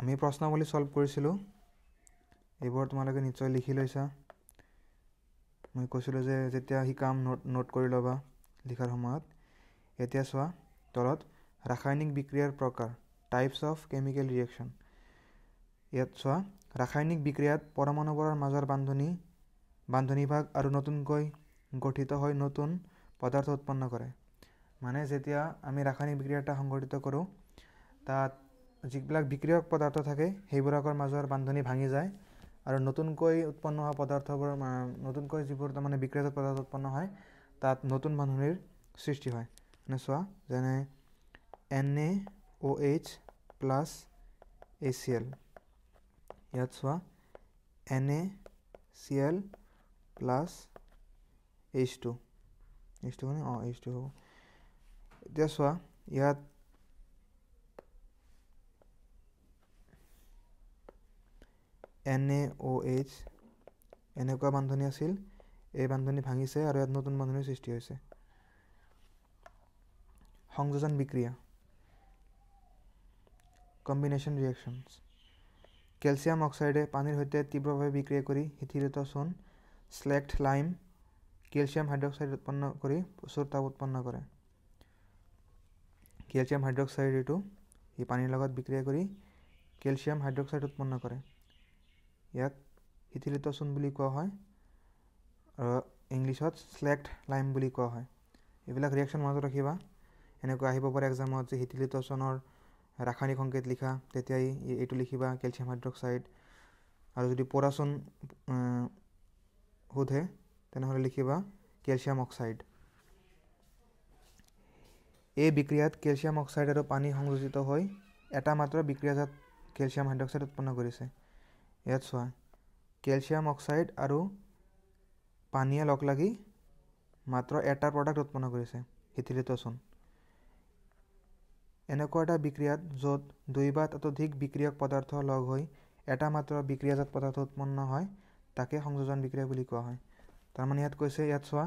আমি প্ৰশ্নাৱলী সলভ কৰিছিলোঁ এইবোৰ তোমালোকে নিশ্চয় লিখি লৈছা মই কৈছিলোঁ যে যেতিয়া শিকাম নোট কৰি ল'বা লিখাৰ সময়ত এতিয়া চোৱা তলত ৰাসায়নিক বিক্ৰিয়াৰ প্ৰকাৰ টাইপছ অফ কেমিকেল ৰিয়েকশ্যন ইয়াত চোৱা ৰাসায়নিক বিক্ৰিয়াত পৰমাণুবোৰৰ মাজৰ বান্ধনী ভাগ আৰু নতুনকৈ গঠিত হৈ নতুন পদাৰ্থ উৎপন্ন কৰে মানে যেতিয়া আমি ৰাসায়নিক বিক্ৰিয়া এটা সংঘটিত কৰোঁ তাত যিবিলাক বিক্ৰিয়ক পদাৰ্থ থাকে সেইবোৰৰ মাজৰ বান্ধনী ভাঙি যায় আৰু নতুনকৈ উৎপন্ন হোৱা পদাৰ্থবোৰ নতুনকৈ যিবোৰ তাৰমানে বিক্ৰিয়াজাত পদাৰ্থ উৎপন্ন হয় তাত নতুন বান্ধনীৰ সৃষ্টি হয় মানে চোৱা যেনে NaOH প্লাছ ACl ইয়াত চোৱা NaCl প্লাছ H2 মানে H2 হ'ব এতিয়া চোৱা ইয়াত NaOH এনেকুৱা বান্ধনী আছিল এই বান্ধনী ভাঙিছে আৰু ইয়াত নতুন বান্ধনীৰ সৃষ্টি হৈছে সংযোজন বিক্ৰিয়া কম্বিনেশ্যন ৰিয়েকশ্যনছ কেলছিয়াম অক্সাইডে পানীৰ সৈতে তীব্ৰভাৱে বিক্ৰিয়া কৰি শিথিলিত চূণ স্লেক্ট লাইম কেলছিয়াম হাইড্ৰক্সাইড উৎপন্ন কৰি প্ৰচুৰ তাপ উৎপন্ন কৰে কেলছিয়াম হাইড্ৰক্সাইড এইটো এই পানীৰ লগত বিক্ৰিয়া কৰি কেলছিয়াম হাইড্ৰক্সাইড উৎপন্ন কৰে ইয়াক শিথিলিত চূণ বুলি কোৱা হয় আৰু ইংলিছত স্লেক্ট লাইম বুলি কোৱা হয় এইবিলাক ৰিয়েকশ্যন মনত ৰাখিবা এনেকুৱা আহিব পাৰে এক্সামত যে শিথিলিত চূণৰ ৰাসায়নিক সংকেত লিখা তেতিয়া এইটো লিখিবা কেলছিয়াম হাইড্ৰক্সাইড আৰু যদি পৰা চূণ সোধে তেনেহ'লে লিখিবা কেলছিয়াম অক্সাইড এই বিক্ৰিয়াত কেলছিয়াম অক্সাইড আৰু পানী সংযোজিত হৈ এটা মাত্ৰ বিক্ৰিয়াজাত কেলছিয়াম হাইড্ৰক্সাইড উৎপন্ন কৰিছে ইয়াত চোৱা কেলছিয়াম অক্সাইড আৰু পানীয়ে লগ লাগি মাত্ৰ এটা প্ৰডাক্ট উৎপন্ন কৰিছে শিথিলিত চূণ এনেকুৱা এটা বিক্ৰিয়াত য'ত দুই বা ততোধিক বিক্ৰিয়ক পদাৰ্থ লগ হৈ এটা মাত্ৰ বিক্ৰিয়াজাত পদাৰ্থ উৎপন্ন হয় তাকে সংযোজন বিক্ৰিয়া বুলি কোৱা হয় তাৰমানে ইয়াত কৈছে ইয়াত চোৱা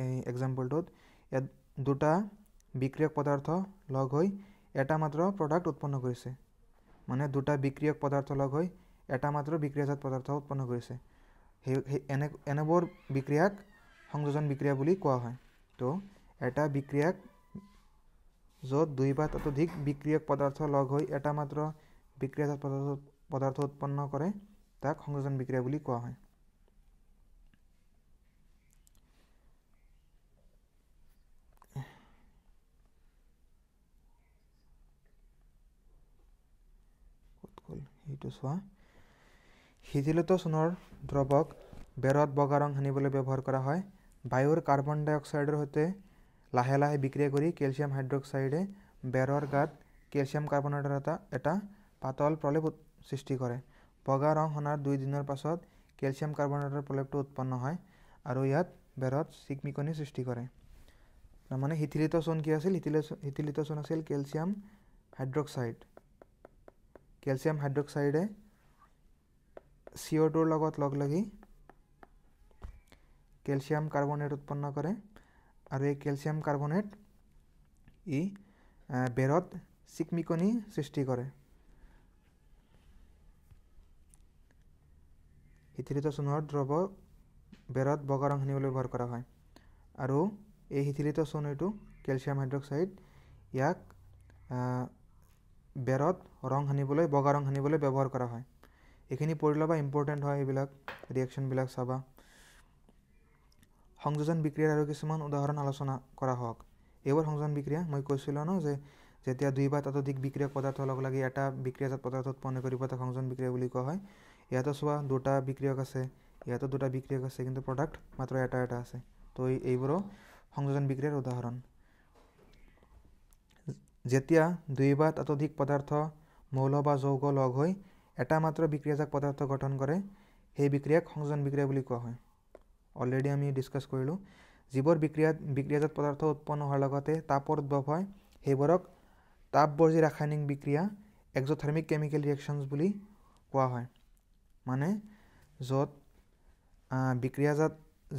এই এক্সাম্পলটোত ইয়াত দুটা বিক্ৰিয়ক পদাৰ্থ লগ হৈ এটা মাত্ৰ প্ৰডাক্ট উৎপন্ন কৰিছে মানে দুটা বিক্ৰিয়ক পদাৰ্থ লগ হৈ এটা মাত্ৰ বিক্ৰিয়াজাত পদাৰ্থ উৎপন্ন কৰিছে এনেবোৰ বিক্ৰিয়াক সংযোজন বিক্ৰিয়া বুলি কোৱা হয় তো এটা বিক্ৰিয়াক য'ত দুই বা ততোধিক বিক্ৰিয়ক পদাৰ্থ লগ হৈ এটা মাত্ৰ বিক্ৰিয়াজাত পদাৰ্থ উৎপন্ন কৰে তাক সংযোজন বিক্ৰিয়া বুলি কোৱা হয় এইটো চোৱা শিথিলিত চূণৰ দ্ৰৱক বেৰত বগা ৰং সানিবলৈ ব্যৱহাৰ কৰা হয় বায়ুৰ কাৰ্বন ডাই অক্সাইডৰ সৈতে লাহে লাহে বিক্ৰিয়া কৰি কেলছিয়াম হাইড্ৰক্সাইডে বেৰৰ গাত কেলছিয়াম কাৰ্বনেটৰ এটা পাতল প্ৰলেপ সৃষ্টি কৰে বগা ৰং সনাৰ 2 দিনৰ পাছত কেলছিয়াম কাৰ্বনেটৰ প্ৰলেপটো উৎপন্ন হয় আৰু ইয়াত বেৰত চিকমিকনি সৃষ্টি কৰে তাৰমানে শিথিলিত চূণ কি আছিল শিথিলিত চূণ আছিল কেলছিয়াম হাইড্ৰক্সাইডে CO2ৰ লগত লগ লাগি কেলছিয়াম কাৰ্বনেট উৎপন্ন কৰে আৰু এই কেলছিয়াম কাৰ্বনেট বেৰত চিকমিকনি সৃষ্টি কৰে শিথিলিত চূণৰ দ্ৰৱ বেৰত বগা ৰং সানিবলৈ ব্যৱহাৰ কৰা হয় আৰু এই শিথিলিত চূণ এইটো কেলছিয়াম হাইড্ৰক্সাইড ইয়াক বেৰত বগা ৰং সানিবলৈ ব্যৱহাৰ কৰা হয় এইখিনি পঢ়ি ল'বা ইম্পৰ্টেণ্ট হয় এইবিলাক ৰিয়েকশ্যনবিলাক চাবা সংযোজন বিক্ৰিয়াৰ আৰু কিছুমান উদাহৰণ আলোচনা কৰা হওক এইবোৰ সংযোজন বিক্ৰিয়া মই কৈছিলোঁ ন যে যেতিয়া দুই বা ততোধিক বিক্ৰিয়ক পদাৰ্থ লগ লাগি এটা বিক্ৰিয়াজাত পদাৰ্থ উৎপন্ন কৰিব তাক সংযোজন বিক্ৰিয়া বুলি কোৱা হয় ইয়াতো চোৱা দুটা বিক্ৰিয়ক আছে ইয়াতো দুটা বিক্ৰিয়ক আছে কিন্তু প্ৰডাক্ট মাত্ৰ এটা আছে তো এইবোৰো সংযোজন বিক্ৰিয়াৰ উদাহৰণ যেতিয়া দুই বা ততোধিক পদাৰ্থ মৌল বা যৌগ লগ হৈ এটা মাত্ৰ বিক্ৰিয়াজাত পদাৰ্থ গঠন কৰে সেই বিক্ৰিয়াক সংযোজন বিক্ৰিয়া বুলি কোৱা হয় অলৰেডি আমি ডিছকাছ কৰিলোঁ যিবোৰ বিক্ৰিয়াজাত পদাৰ্থ উৎপন্ন হোৱাৰ লগতে তাপৰ উদ্ভৱ হয় সেইবোৰক তাপবৰ্জী ৰাসায়নিক বিক্ৰিয়া এক্সোথাৰ্মিক কেমিকেল ৰিয়েকশ্যনছ বুলি কোৱা হয় মানে য'ত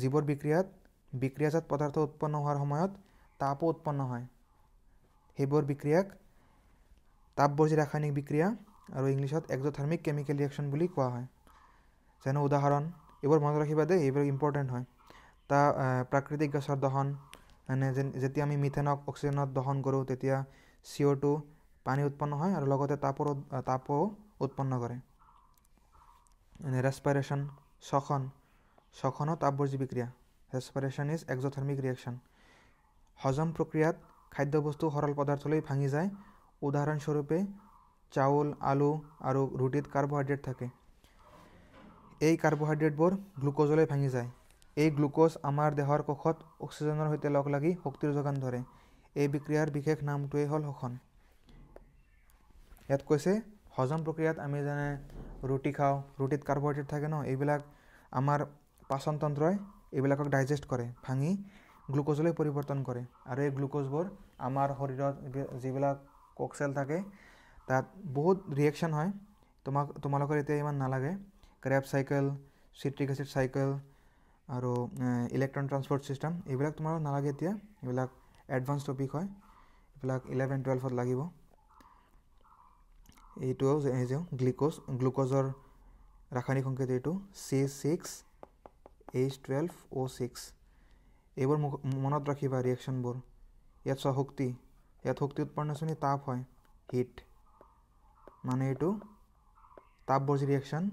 যিবোৰ বিক্ৰিয়াজাত পদাৰ্থ উৎপন্ন হোৱাৰ সময়ত তাপো উৎপন্ন হয় সেইবোৰ বিক্ৰিয়াক তাপবৰ্জী ৰাসায়নিক বিক্ৰিয়া আৰু ইংলিছত এক্সোথাৰ্মিক কেমিকেল ৰিয়েকশ্যন বুলি কোৱা হয়। যেনে উদাহৰণ, এইবোৰ মনত ৰাখিবা দেই, এইবোৰ ইম্পৰ্টেণ্ট হয়। প্ৰাকৃতিক গেছৰ দহন, মানে যেতিয়া আমি মিথেনক অক্সিজেনত দহন কৰোঁ তেতিয়া CO2 পানী উৎপন্ন হয় আৰু লগতে তাপো উৎপন্ন কৰে। ৰেছপাইৰেশ্যন, শ্বসনো তাপবৰ্জী বিক্ৰিয়া। ৰেছপাইৰেশ্যন ইজ এক্সোথাৰ্মিক ৰিয়েকশ্যন। হজম প্ৰক্ৰিয়াত খাদ্যবস্তু সৰল পদাৰ্থলৈ ভাঙি যায়। উদাহৰণস্বৰূপে চাউল, আলু আৰু ৰুটিত কাৰ্বহাইড্ৰেট থাকে। এই কাৰ্বহাইড্ৰেটবোৰ গ্লুক'জলৈ ভাঙি যায়। এই গ্লুক'জ আমাৰ দেহৰ কোষত অক্সিজেনৰ সৈতে লগ লাগি শক্তিৰ যোগান ধৰে। এই বিক্ৰিয়াৰ বিশেষ নামটোৱেই হ'ল শ্বসন। ইয়াত কৈছে হজম প্ৰক্ৰিয়াত আমি যেনে ৰুটি খাওঁ, ৰুটিত কাৰ্বহাইড্ৰেট থাকে ন, এইবিলাক আমাৰ পাচন তন্ত্ৰই এইবিলাকক ডাইজেষ্ট কৰে, ভাঙি গ্লুক'জলৈ পৰিৱৰ্তন কৰে। আৰু এই গ্লুক'জবোৰ আমাৰ শৰীৰত যিবিলাক ককচেল থাকে তাত বহুত ৰিয়েকশ্যন হয়। তোমালোকৰ এতিয়া ইমান নালাগে। ক্ৰেব চাইকেল, চিট্ৰিক এচিড চাইকেল আৰু ইলেক্ট্ৰন ট্ৰান্সপৰ্ট ছিষ্টেম, এইবিলাক তোমাৰ নালাগে এতিয়া, এইবিলাক এডভান্স টপিক হয়, এইবিলাক 11-12ত লাগিব। এইটোও গ্লুক'জৰ ৰাসায়নিক সংকেত এইটো C6H12O6। এইবোৰ মনত ৰাখিবা ৰিয়েকশ্যনবোৰ। ইয়াত চোৱা শক্তি উৎপন্ন হৈছে, তাপ হয়, হিট, মানে এইটো তাপবৰ্জী ৰিয়েকশ্যন,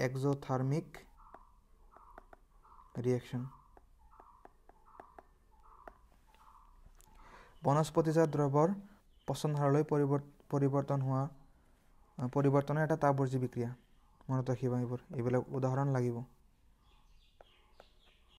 এক্সোথাৰ্মিক ৰিয়েকশ্যন। বনস্পতিজাত দ্ৰৱৰ পচন সাৰলৈ পৰিৱৰ্তনৰ এটা তাপবৰ্জী বিক্ৰিয়া। মনত ৰাখিবা এইবিলাক উদাহৰণ লাগিব।